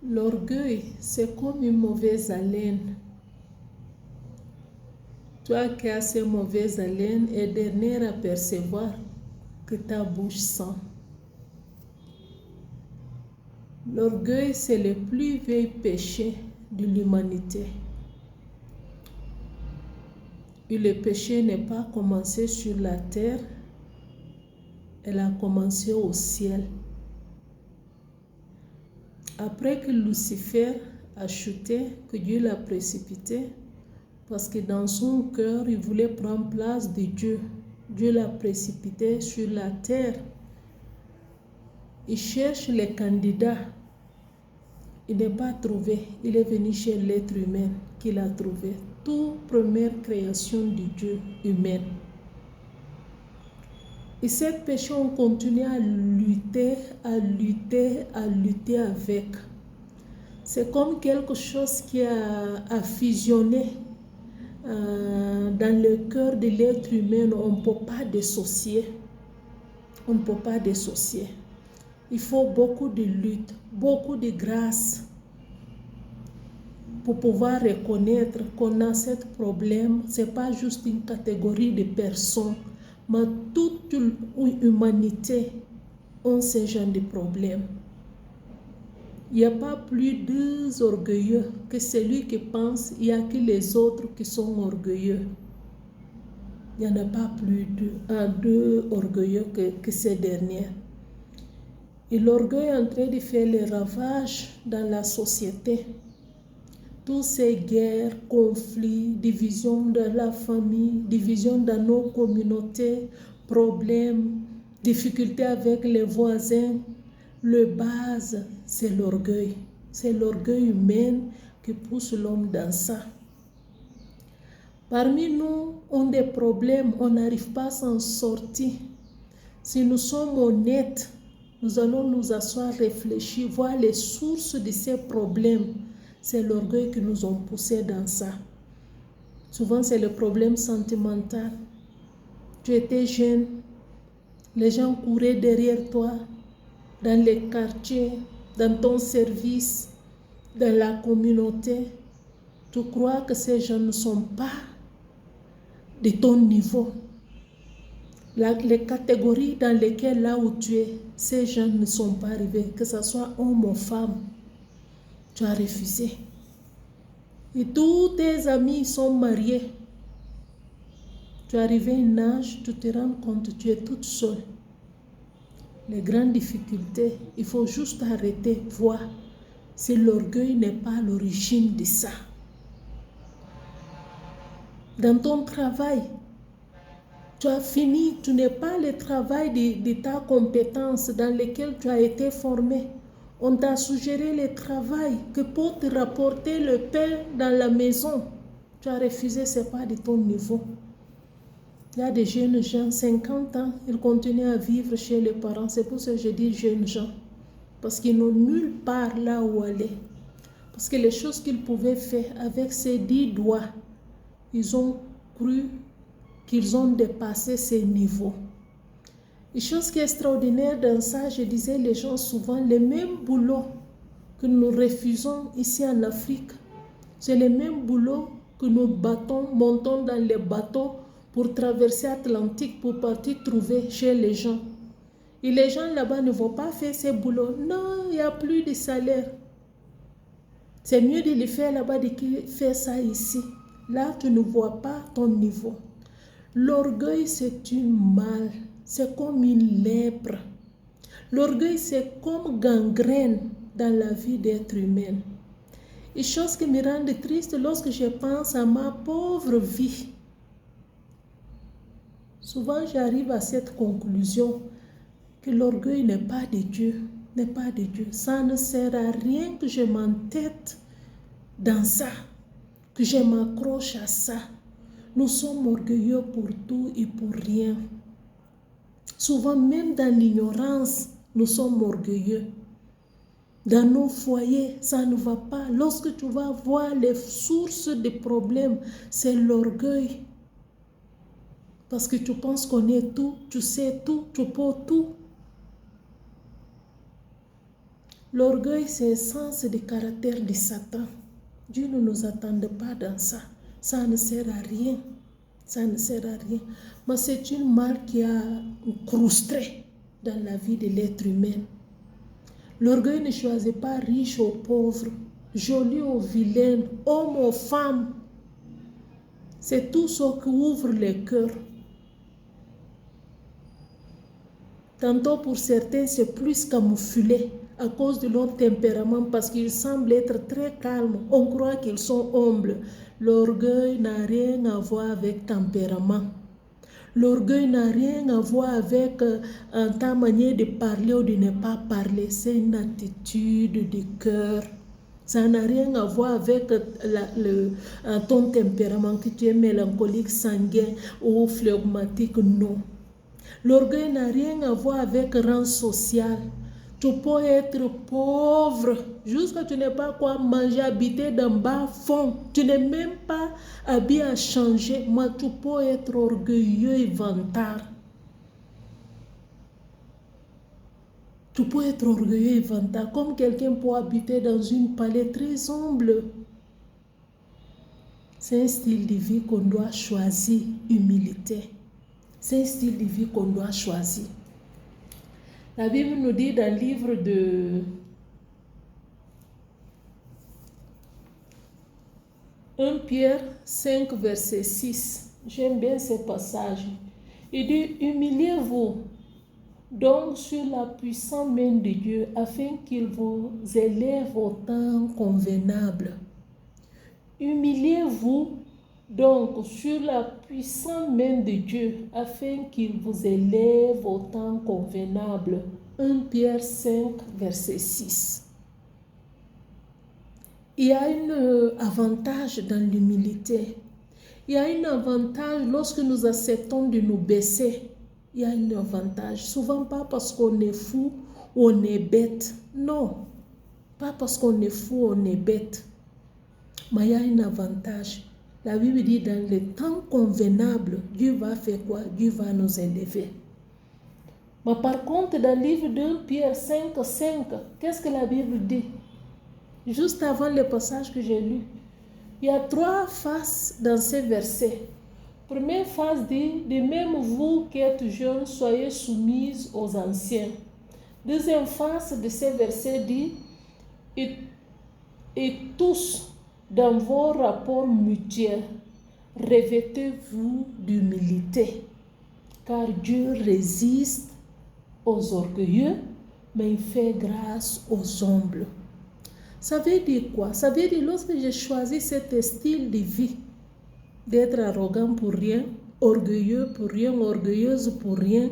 L'orgueil, c'est comme une mauvaise haleine. Toi qui as ces mauvaises haleines es dernier à percevoir que ta bouche sent. L'orgueil, c'est le plus vieux péché de l'humanité. Et le péché n'est pas commencé sur la terre, elle a commencé au ciel. Après que Lucifer a chuté, que Dieu l'a précipité, parce que dans son cœur, il voulait prendre place de Dieu. Dieu l'a précipité sur la terre. Il cherche les candidats. Il n'est pas trouvé. Il est venu chez l'être humain qu'il a trouvé. Toute première création de Dieu humaine. Et ces péchés ont continué à lutter avec. C'est comme quelque chose qui a fusionné dans le cœur de l'être humain. On ne peut pas dissocier. On ne peut pas dissocier. Il faut beaucoup de lutte, beaucoup de grâce pour pouvoir reconnaître qu'on a ce problème. Ce n'est pas juste une catégorie de personnes, mais toute l'humanité a ce genre de problème. Il n'y a pas plus deux orgueilleux que celui qui pense il n'y a que les autres qui sont orgueilleux. Il n'y en a pas plus deux orgueilleux que ces derniers. Et l'orgueil est en train de faire les ravages dans la société. Toutes ces guerres, conflits, divisions de la famille, divisions dans nos communautés, problèmes, difficultés avec les voisins, le base, c'est l'orgueil. C'est l'orgueil humain qui pousse l'homme dans ça. Parmi nous, on a des problèmes, on n'arrive pas à s'en sortir. Si nous sommes honnêtes, nous allons nous asseoir, réfléchir, voir les sources de ces problèmes. C'est l'orgueil qui nous a poussés dans ça. Souvent, c'est le problème sentimental. Tu étais jeune, les gens couraient derrière toi, dans les quartiers, dans ton service, dans la communauté. Tu crois que ces gens ne sont pas de ton niveau. Les catégories dans lesquelles là où tu es, ces gens ne sont pas arrivés, que ce soit homme ou femme. Tu as refusé. Et tous tes amis sont mariés. Tu es arrivé à un âge, tu te rends compte que tu es toute seule. Les grandes difficultés, il faut juste arrêter, voir si l'orgueil n'est pas l'origine de ça. Dans ton travail, tu as fini, tu n'es pas le travail de ta compétence dans lequel tu as été formé. On t'a suggéré le travail que pour te rapporter le pain dans la maison. Tu as refusé, ce n'est pas de ton niveau. Il y a des jeunes gens, 50 ans, ils continuent à vivre chez les parents. C'est pour ça que je dis jeunes gens. Parce qu'ils n'ont nulle part là où aller. Parce que les choses qu'ils pouvaient faire avec ces 10 doigts, ils ont cru qu'ils ont dépassé ces niveaux. Une chose qui est extraordinaire dans ça, je disais, les gens souvent, le même boulot que nous refusons ici en Afrique, c'est le même boulot que nous montons dans les bateaux pour traverser l'Atlantique, pour partir trouver chez les gens. Et les gens là-bas ne vont pas faire ces boulots. Non, il n'y a plus de salaire. C'est mieux de le faire là-bas que de faire ça ici. Là, tu ne vois pas ton niveau. L'orgueil, c'est un mal. C'est comme une lèpre. L'orgueil, c'est comme gangrène dans la vie d'être humain. Une chose qui me rend triste lorsque je pense à ma pauvre vie. Souvent, j'arrive à cette conclusion que l'orgueil n'est pas de Dieu. N'est pas de Dieu. Ça ne sert à rien que je m'entête dans ça, que je m'accroche à ça. Nous sommes orgueilleux pour tout et pour rien. Souvent, même dans l'ignorance, nous sommes orgueilleux. Dans nos foyers, ça ne va pas. Lorsque tu vas voir les sources des problèmes, c'est l'orgueil. Parce que tu penses qu'on est tout, tu sais tout, tu peux tout. L'orgueil, c'est un sens du caractère de Satan. Dieu ne nous attend pas dans ça. Ça ne sert à rien. Ça ne sert à rien. Mais c'est une marque qui a incrusté dans la vie de l'être humain. L'orgueil ne choisit pas riche ou pauvre, joli ou vilain, homme ou femme. C'est tout ce qui ouvre les cœurs. Tantôt pour certains, c'est plus camouflé à cause de leur tempérament parce qu'ils semblent être très calmes. On croit qu'ils sont humbles. L'orgueil n'a rien à voir avec tempérament. L'orgueil n'a rien à voir avec ta manière de parler ou de ne pas parler. C'est une attitude du cœur. Ça n'a rien à voir avec ton tempérament, que tu es mélancolique, sanguin ou phlegmatique, non. L'orgueil n'a rien à voir avec rang social. Tu peux être pauvre, jusqu'à tu n'es pas quoi manger, habiter dans bas fond. Tu n'es même pas habillé à changer, mais tu peux être orgueilleux et vantard. Tu peux être orgueilleux et vantard, comme quelqu'un peut habiter dans une palais très humble. C'est un style de vie qu'on doit choisir, humilité. C'est un style de vie qu'on doit choisir. La Bible nous dit dans le livre de 1 Pierre 5, verset 6. J'aime bien ce passage. Il dit, humiliez-vous donc sur la puissante main de Dieu afin qu'il vous élève au temps convenable. Humiliez-vous donc sur la puissante main de Dieu afin qu'il vous élève au temps convenable. 1 Pierre 5, verset 6. Il y a un avantage dans l'humilité. Il y a un avantage lorsque nous acceptons de nous baisser. Il y a un avantage. Souvent pas parce qu'on est fou ou on est bête. Non. Pas parce qu'on est fou ou on est bête. Mais il y a un avantage. La Bible dit dans le temps convenable, Dieu va faire quoi? Dieu va nous élever. Mais par contre, dans le livre de Pierre 5, 5, qu'est-ce que la Bible dit? Juste avant le passage que j'ai lu, il y a 3 faces dans ces versets. Première phase dit, de même vous qui êtes jeunes, soyez soumises aux anciens. Deuxième phase de ces versets dit, et tous, dans vos rapports mutuels, revêtez-vous d'humilité, car Dieu résiste aux orgueilleux, mais il fait grâce aux humbles. Ça veut dire quoi? Ça veut dire lorsque j'ai choisi cet style de vie, d'être arrogant pour rien, orgueilleux pour rien, orgueilleuse pour rien,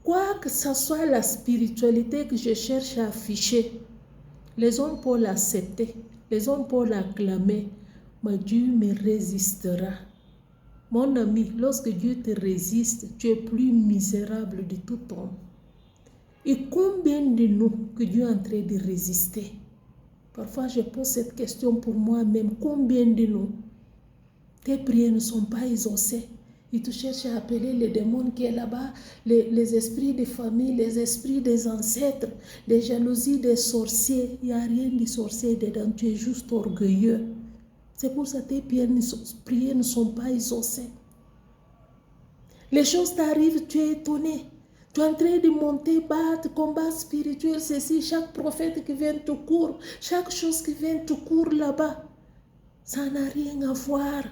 quoi que ce soit la spiritualité que je cherche à afficher, les hommes peuvent l'accepter, les hommes peuvent l'acclamer, mais Dieu me résistera. Mon ami, lorsque Dieu te résiste, tu es plus misérable de tout homme. Et combien de nous que Dieu est en train de résister? Parfois, je pose cette question pour moi-même. Combien de nous, tes prières ne sont pas exaucées? Et tu cherches à appeler les démons qui sont là-bas, les esprits des familles, les esprits des ancêtres, des jalousies des sorciers. Il n'y a rien de sorcier dedans, tu es juste orgueilleux. C'est pour ça que tes prières ne sont pas exaucées. Les choses t'arrivent, tu es étonné. Tu es en train de monter, battre, combat spirituel, ceci, chaque prophète qui vient te court, chaque chose qui vient te court là-bas. Ça n'a rien à voir.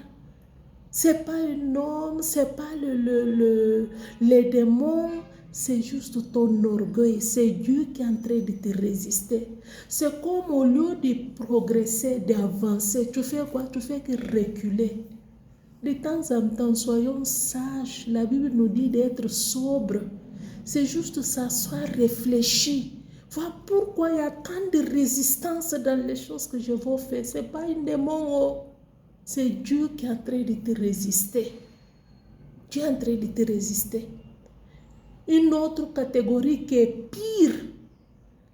C'est pas un homme, c'est pas les démons, c'est juste ton orgueil. C'est Dieu qui est en train de te résister. C'est comme au lieu de progresser, d'avancer, tu fais quoi? Tu fais que reculer. De temps en temps, soyons sages. La Bible nous dit d'être sobre. C'est juste s'asseoir, réfléchir. Voir pourquoi il y a tant de résistance dans les choses que je veux faire. Ce n'est pas un démon. C'est Dieu qui est en train de te résister. Dieu est en train de te résister. Une autre catégorie qui est pire.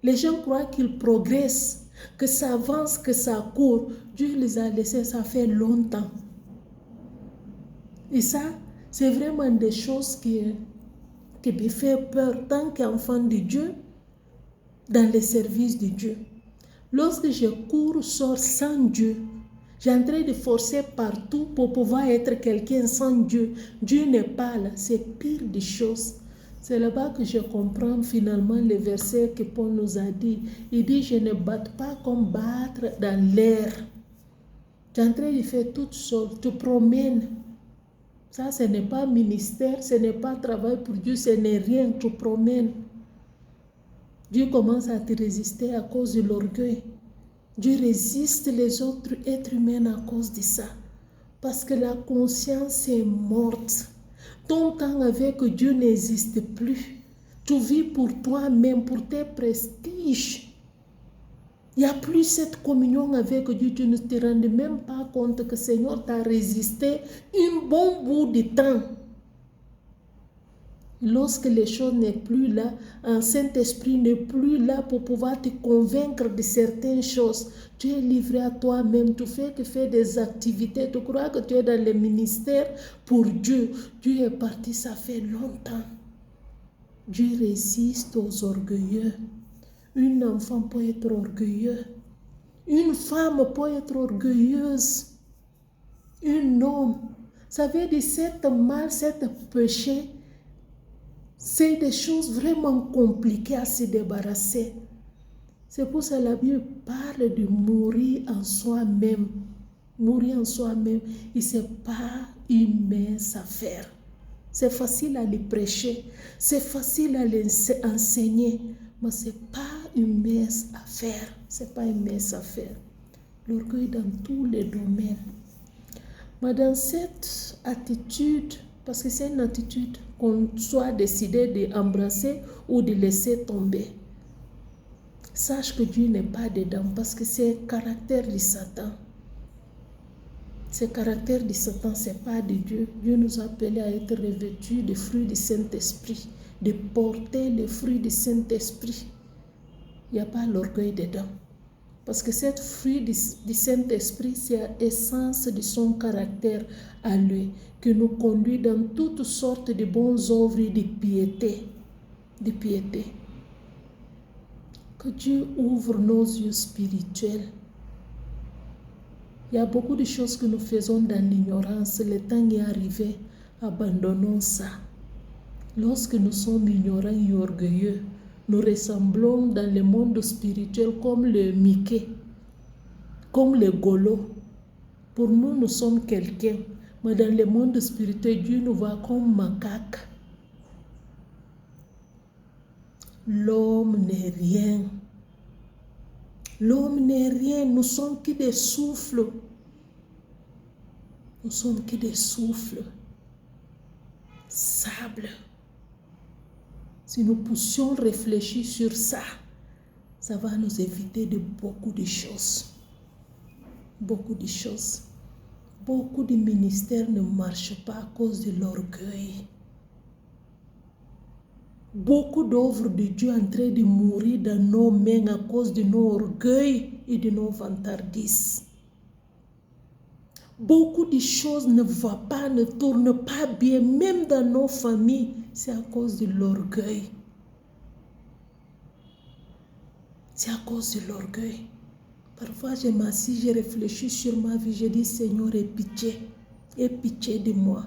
Les gens croient qu'ils progressent, que ça avance, que ça court. Dieu les a laissés, ça fait longtemps. Et ça, c'est vraiment des choses qui me font peur. Tant qu'enfant de Dieu, dans le service de Dieu. Lorsque je cours, sors sans Dieu, j'ai en train de forcer partout pour pouvoir être quelqu'un sans Dieu. Dieu n'est pas là, c'est pire des choses. C'est là-bas que je comprends finalement le verset que Paul nous a dit. Il dit, je ne batte pas comme battre dans l'air. Tu es en train de faire toute seule, tu promènes. Ça, ce n'est pas ministère, ce n'est pas travail pour Dieu, ce n'est rien, tu promènes. Dieu commence à te résister à cause de l'orgueil. Dieu résiste les autres êtres humains à cause de ça. Parce que la conscience est morte. Ton temps avec Dieu n'existe plus. Tu vis pour toi-même, pour tes prestiges. Il n'y a plus cette communion avec Dieu. Tu ne te rends même pas compte que le Seigneur t'a résisté un bon bout de temps. Lorsque les choses n'est plus là, un Saint-Esprit n'est plus là pour pouvoir te convaincre de certaines choses. Tu es livré à toi-même, tu fais que faire des activités, tu crois que tu es dans le ministère pour Dieu. Dieu est parti, ça fait longtemps. Dieu résiste aux orgueilleux. Un enfant peut être orgueilleux. Une femme peut être orgueilleuse. Un homme. Ça veut dire cet mal, cet péché, c'est des choses vraiment compliquées à se débarrasser. C'est pour ça que la Bible parle de mourir en soi-même. Mourir en soi-même, et ce n'est pas une mince affaire. C'est facile à le prêcher, c'est facile à l'enseigner, mais ce n'est pas une mince affaire. Ce n'est pas une mince affaire. L'orgueil dans tous les domaines. Mais dans cette attitude, parce que c'est une attitude qu'on soit décidé d'embrasser ou de laisser tomber. Sache que Dieu n'est pas dedans parce que c'est le caractère de Satan. Ce caractère de Satan, ce n'est pas de Dieu. Dieu nous a appelés à être revêtus des fruits du Saint-Esprit, de porter les fruits du Saint-Esprit. Il n'y a pas l'orgueil dedans. Parce que cette fruit du Saint-Esprit, c'est l'essence de son caractère à lui, qui nous conduit dans toutes sortes de bonnes œuvres et de piété. De piété. Que Dieu ouvre nos yeux spirituels. Il y a beaucoup de choses que nous faisons dans l'ignorance. Le temps est arrivé, abandonnons ça. Lorsque nous sommes ignorants et orgueilleux, nous ressemblons dans le monde spirituel comme le Mickey, comme le Golo. Pour nous, nous sommes quelqu'un. Mais dans le monde spirituel, Dieu nous voit comme macaques. L'homme n'est rien. L'homme n'est rien. Nous sommes que des souffles. Nous sommes que des souffles. Sable. Si nous poussions réfléchir sur ça, ça va nous éviter de beaucoup de choses. Beaucoup de choses. Beaucoup de ministères ne marchent pas à cause de l'orgueil. Beaucoup d'œuvres de Dieu en train de mourir dans nos mains à cause de nos orgueils et de nos vantardises. Beaucoup de choses ne vont pas, ne tournent pas bien, même dans nos familles. C'est à cause de l'orgueil. C'est à cause de l'orgueil. Parfois, je m'assis, je réfléchis sur ma vie, je dis, Seigneur, aie pitié de moi.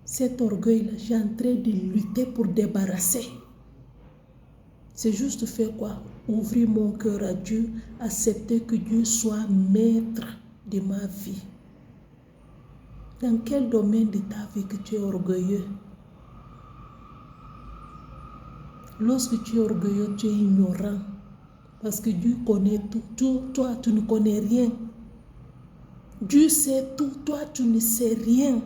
Cet orgueil-là, j'ai en train de lutter pour débarrasser. C'est juste faire quoi? Ouvrir mon cœur à Dieu, accepter que Dieu soit maître de ma vie. Dans quel domaine de ta vie que tu es orgueilleux? Lorsque tu es orgueilleux, tu es ignorant. Parce que Dieu connaît tout. Toi, tu ne connais rien. Dieu sait tout. Toi, tu ne sais rien.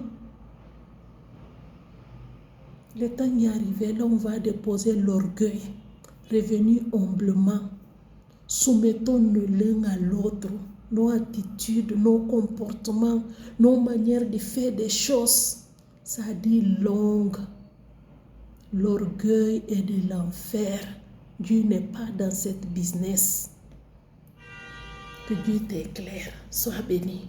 Le temps y est arrivé, là, on va déposer l'orgueil. Revenir humblement. Soumettons-nous l'un à l'autre. Nos attitudes, nos comportements, nos manières de faire des choses. Ça dit longue. L'orgueil est de l'enfer. Dieu n'est pas dans cette business. Que Dieu t'éclaire. Sois béni.